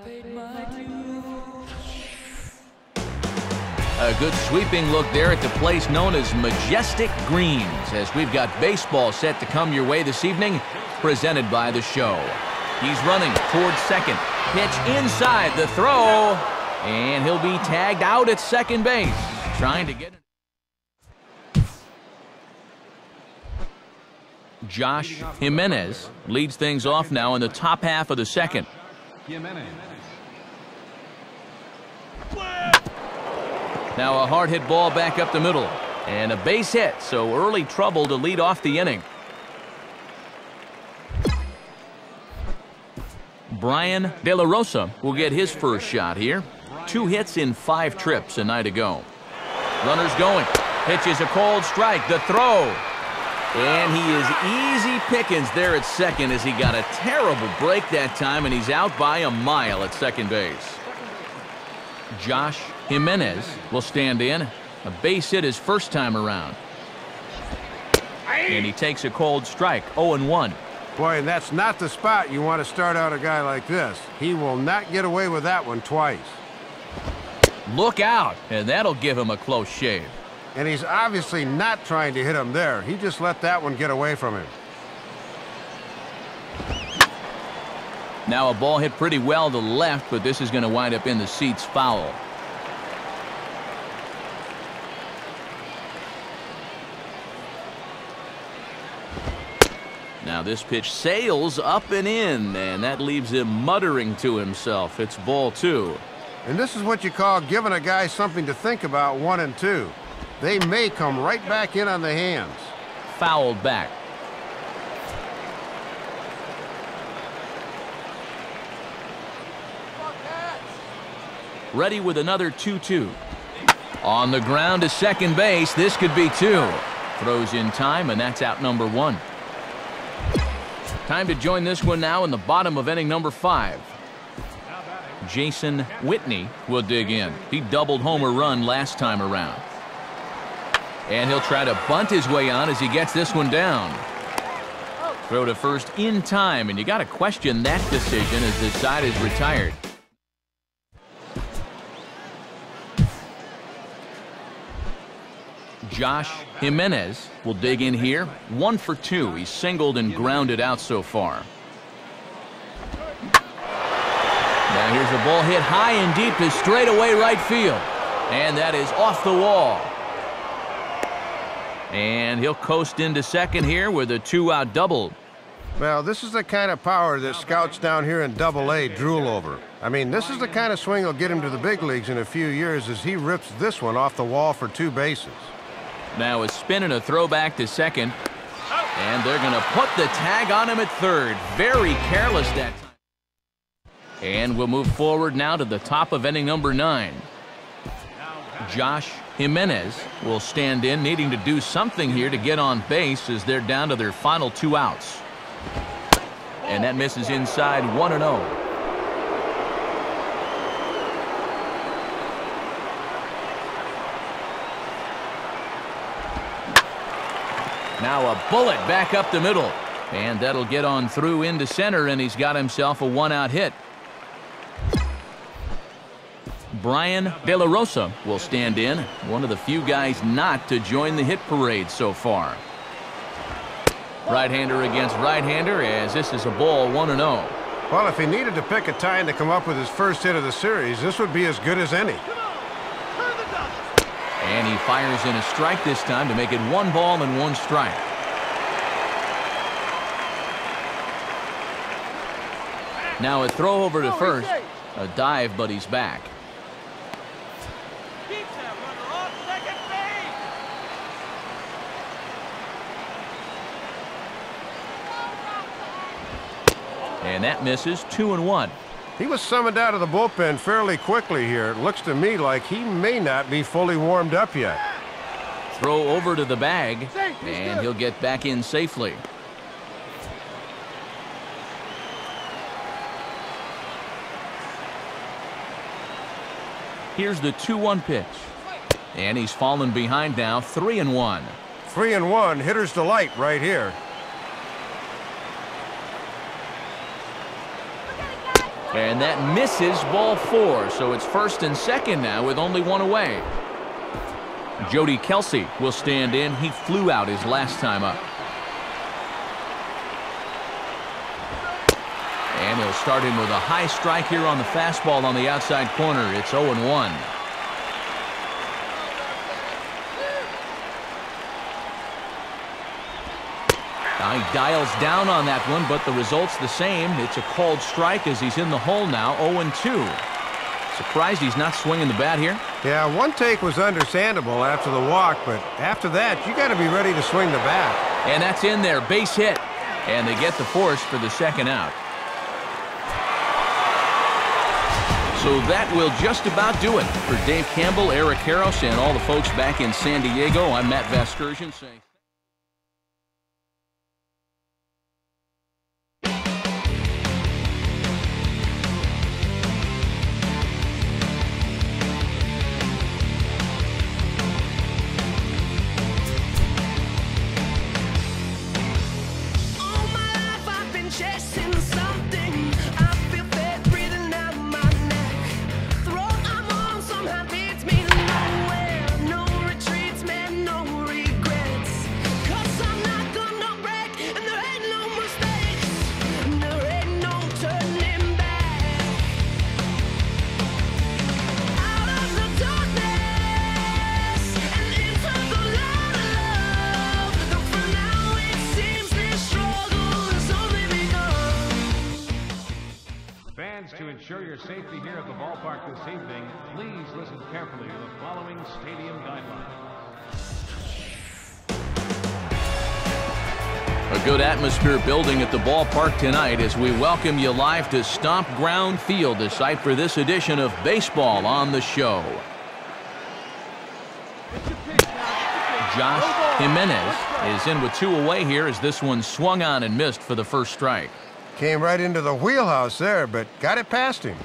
A good sweeping look there at the place known as Majestic Greens, as we've got baseball set to come your way this evening, presented by the show. He's running towards second. Pitch inside, the throw, and he'll be tagged out at second base, trying to get it. Josh Jimenez leads things off now in the top half of the second. Now a hard hit ball back up the middle, and a base hit, so early trouble to lead off the inning. Brian De La Rosa will get his first shot here. 2 hits in 5 trips a night ago. Runners going. Pitches a cold strike. The throw. And he is easy pickings there at second as he got a terrible break that time, and he's out by a mile at second base. Josh Jimenez will stand in. A base hit his first time around. And he takes a cold strike, 0-1. Boy, and that's not the spot you want to start out a guy like this. He will not get away with that one twice. Look out, and that'll give him a close shave. And he's obviously not trying to hit him there. He just let that one get away from him. Now a ball hit pretty well to the left, but this is going to wind up in the seats foul. Now this pitch sails up and in, and that leaves him muttering to himself. It's ball 2. And this is what you call giving a guy something to think about, 1 and 2. They may come right back in on the hands. Fouled back. Ready with another 2-2. On the ground to second base. This could be 2. Throws in time, and that's out number 1. Time to join this one now in the bottom of inning number 5. Jason Whitney will dig in. He doubled homer run last time around. And he'll try to bunt his way on as he gets this one down. Throw to first in time, and you got to question that decision as the side is retired. Josh Jimenez will dig in here. 1 for 2. He's singled and grounded out so far. Now here's a ball hit high and deep to straightaway right field. And that is off the wall. And he'll coast into second here with a 2-out double. Well, this is the kind of power that scouts down here in Double-A drool over. I mean, this is the kind of swing that'll get him to the big leagues in a few years as he rips this one off the wall for 2 bases. Now a spin and a throwback to second. And they're going to put the tag on him at third. Very careless that time. And we'll move forward now to the top of inning number 9. Josh Jimenez will stand in, needing to do something here to get on base as they're down to their final 2 outs. And that misses inside, 1-0. Now a bullet back up the middle. And that'll get on through into center, and he's got himself a 1-out hit. Brian De La Rosa will stand in, one of the few guys not to join the hit parade so far. Right-hander against right-hander, as this is a ball, 1-0. Well, if he needed to pick a time to come up with his first hit of the series, this would be as good as any. And he fires in a strike this time to make it 1 ball and 1 strike. Now a throw over to first. A dive, but he's back. And that misses, 2-1. He was summoned out of the bullpen fairly quickly here. It looks to me like he may not be fully warmed up yet. Throw over to the bag, and he'll get back in safely. Here's the 2-1 pitch. And he's fallen behind now, 3-1. 3-1, hitter's delight right here. And that misses ball 4, so it's first and second now with only one away. Jody Kelsey will stand in. He flew out his last time up. And he'll start in with a high strike here on the fastball on the outside corner. It's 0-1. Now he dials down on that one, but the result's the same. It's a called strike as he's in the hole now, 0-2. Surprised he's not swinging the bat here. Yeah, one take was understandable after the walk, but after that, you got to be ready to swing the bat. And that's in there, base hit. And they get the force for the second out. So that will just about do it. For Dave Campbell, Eric Harros, and all the folks back in San Diego, I'm Matt Vasgersian saying... To ensure your safety here at the ballpark this evening, please listen carefully to the following stadium guidelines. A good atmosphere building at the ballpark tonight as we welcome you live to Stomp Ground Field, the site for this edition of Baseball on the Show. Josh Jimenez is in with 2 away here as this one swung on and missed for the first strike. Came right into the wheelhouse there, but got it past him.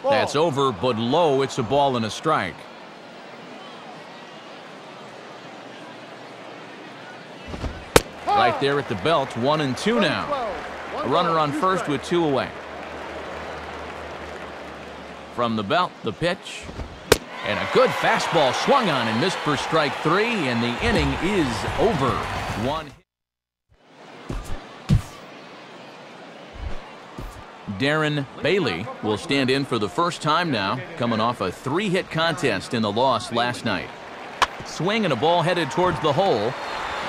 Ball. That's over, but low. It's a ball and a strike. Right there at the belt, 1-2 now. A runner on first with 2 away. From the belt, the pitch. And a good fastball swung on and missed for strike 3, and the inning is over. 1. Darren Bailey will stand in for the first time now, coming off a 3-hit contest in the loss last night. Swing and a ball headed towards the hole.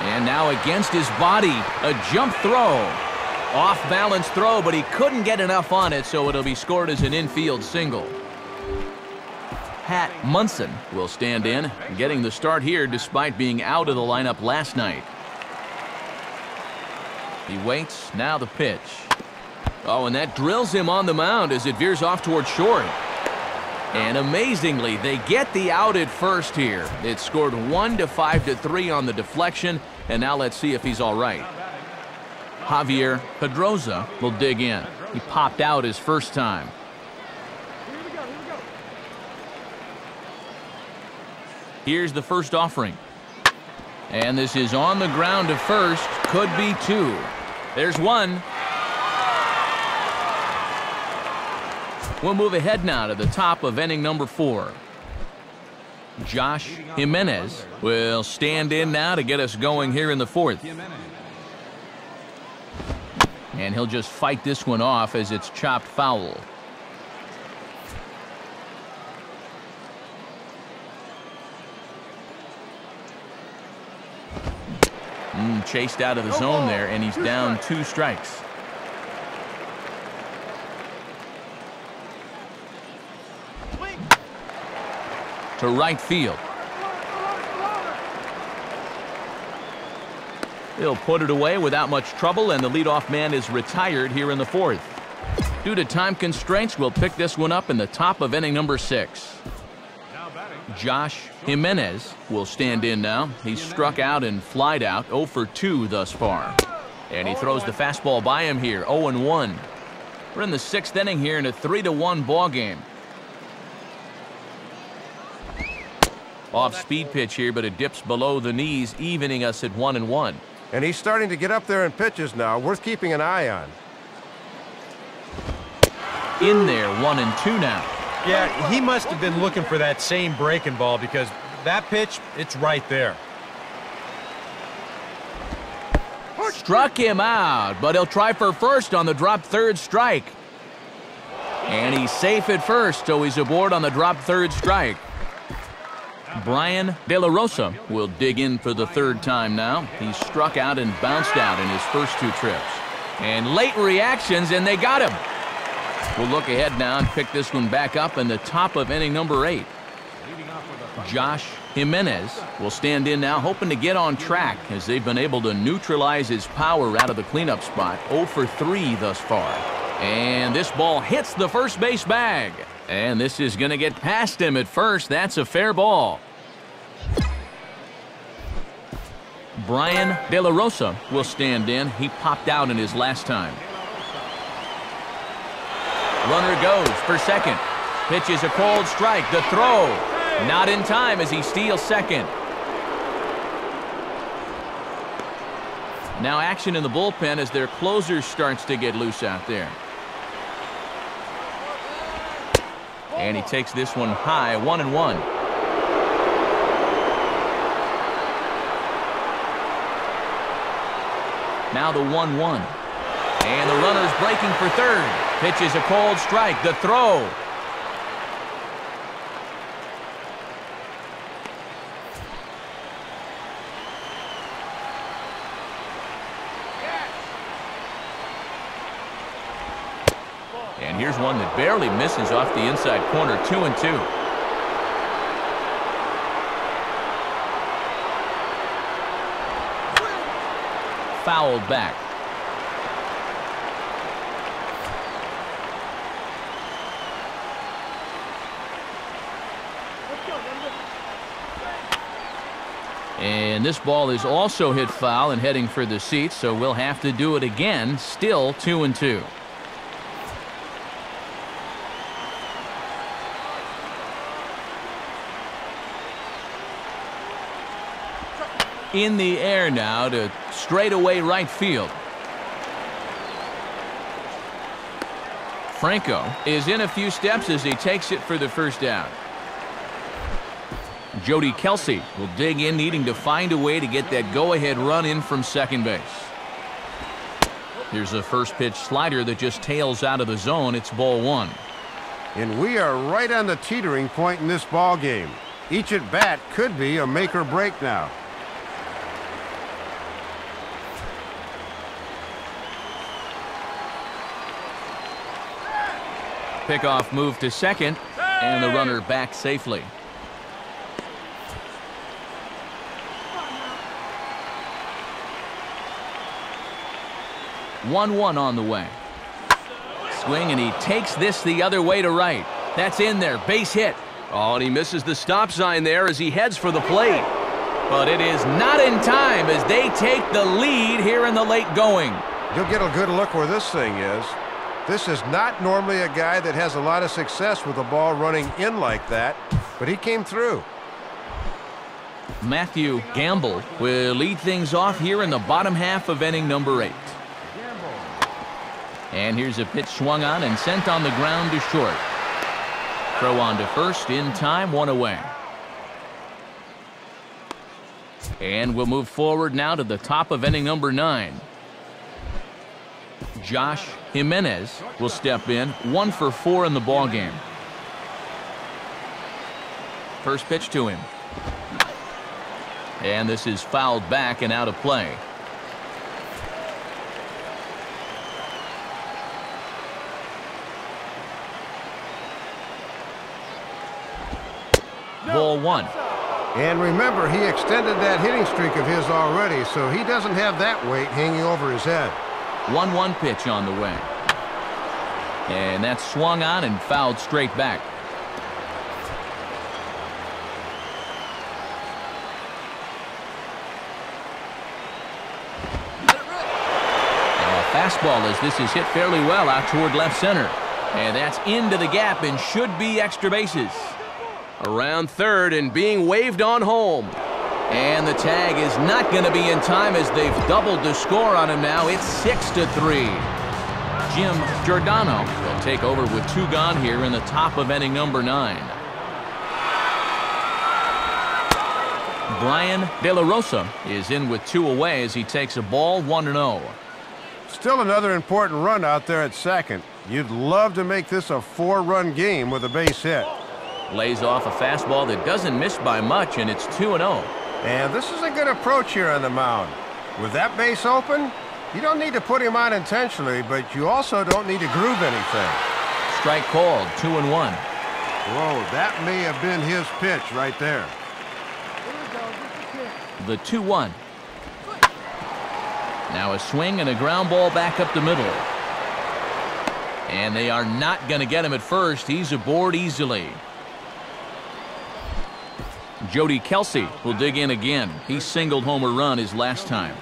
And now against his body, a jump throw. Off-balance throw, but he couldn't get enough on it, so it'll be scored as an infield single. Pat Munson will stand in, getting the start here despite being out of the lineup last night. He waits, now the pitch. Oh, and that drills him on the mound as it veers off towards short. And amazingly, they get the out at first here. It scored 1 to 5 to 3 on the deflection, and now let's see if he's all right. Javier Pedroza will dig in. He popped out his first time. Here's the first offering. And this is on the ground to first. Could be 2. There's 1. We'll move ahead now to the top of inning number 4. Josh Jimenez will stand in now to get us going here in the 4th. And he'll just fight this one off as it's chopped foul. Chased out of the zone there, and he's down 2 strikes. To right field. He'll put it away without much trouble, and the leadoff man is retired here in the 4th. Due to time constraints, we'll pick this one up in the top of inning number 6. Josh Jimenez will stand in now. He's struck out and flied out, 0 for 2 thus far. And he throws the fastball by him here, 0-1. We're in the 6th inning here in a 3-1 ball game. Off-speed pitch here, but it dips below the knees, evening us at 1-1. And he's starting to get up there in pitches now, worth keeping an eye on. in there, 1-2 now. Yeah, he must have been looking for that same breaking ball because that pitch, it's right there. Struck him out, but he'll try for first on the drop third strike. And he's safe at first, so he's aboard on the drop third strike. Brian De La Rosa will dig in for the third time now. He's struck out and bounced out in his first 2 trips. And late reactions, and they got him. We'll look ahead now and pick this one back up in the top of inning number 8. Josh Jimenez will stand in now, hoping to get on track as they've been able to neutralize his power out of the cleanup spot. 0 for 3 thus far. And this ball hits the first base bag. And this is going to get past him at first. That's a fair ball. Brian De La Rosa will stand in. He popped out in his last time. Runner goes for second. Pitch is a cold strike. The throw. Not in time as he steals second. Now action in the bullpen as their closer starts to get loose out there. And he takes this one high, 1-1. Now the 1-1. And the runner's breaking for third. Pitch is a cold strike. The throw. And here's one that barely misses off the inside corner, 2-2. Fouled back. And this ball is also hit foul and heading for the seats, so we'll have to do it again. Still 2-2. In the air now to straightaway right field. Franco is in a few steps as he takes it for the first out. Jody Kelsey will dig in, needing to find a way to get that go-ahead run in from second base. Here's a first pitch slider that just tails out of the zone. It's ball 1. And we are right on the teetering point in this ball game. Each at bat could be a make or break now. Pickoff move to second, and the runner back safely. One on the way. Swing, and he takes this the other way to right. That's in there, base hit. Oh, and he misses the stop sign there as he heads for the plate. But it is not in time as they take the lead here in the late going. You'll get a good look where this thing is. This is not normally a guy that has a lot of success with the ball running in like that, but he came through. Matthew Gamble will lead things off here in the bottom half of inning number 8. And here's a pitch swung on and sent on the ground to short. Throw on to first in time, 1 away. And we'll move forward now to the top of inning number 9. Josh Jimenez will step in, 1 for 4 in the ball game. First pitch to him. And this is fouled back and out of play. Ball 1. And remember, he extended that hitting streak of his already, so he doesn't have that weight hanging over his head. 1-1 pitch on the way. And that's swung on and fouled straight back. Fastball as this is hit fairly well out toward left center. And that's into the gap and should be extra bases. Around third and being waved on home. And the tag is not going to be in time as they've doubled the score on him now. It's 6-3. Jim Giordano will take over with 2 gone here in the top of inning number 9. Brian De La Rosa is in with 2 away as he takes a ball 1-0. Still another important run out there at second. You'd love to make this a 4-run game with a base hit. Lays off a fastball that doesn't miss by much, and it's 2-0. And this is a good approach here on the mound. With that base open, you don't need to put him on intentionally, but you also don't need to groove anything. Strike called, 2-1. Whoa, that may have been his pitch right there. The 2-1. Now a swing and a ground ball back up the middle. And they are not going to get him at first. He's aboard easily. Jody Kelsey will dig in again. He singled home a run his last time.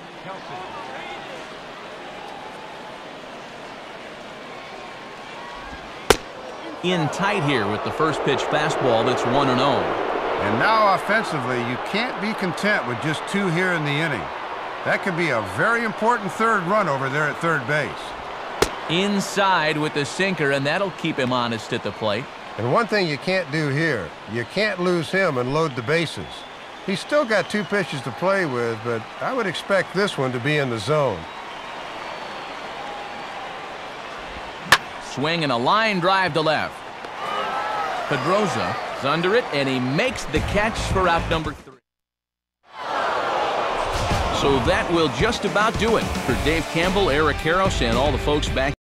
In tight here with the first pitch fastball that's 1-0. And now offensively, you can't be content with just 2 here in the inning. That could be a very important 3rd run over there at third base. Inside with the sinker, and that'll keep him honest at the plate. And one thing you can't do here, you can't lose him and load the bases. He's still got 2 pitches to play with, but I would expect this one to be in the zone. Swing and a line drive to left. Pedroza is under it, and he makes the catch for out number 3. So that will just about do it for Dave Campbell, Eric Karros, and all the folks back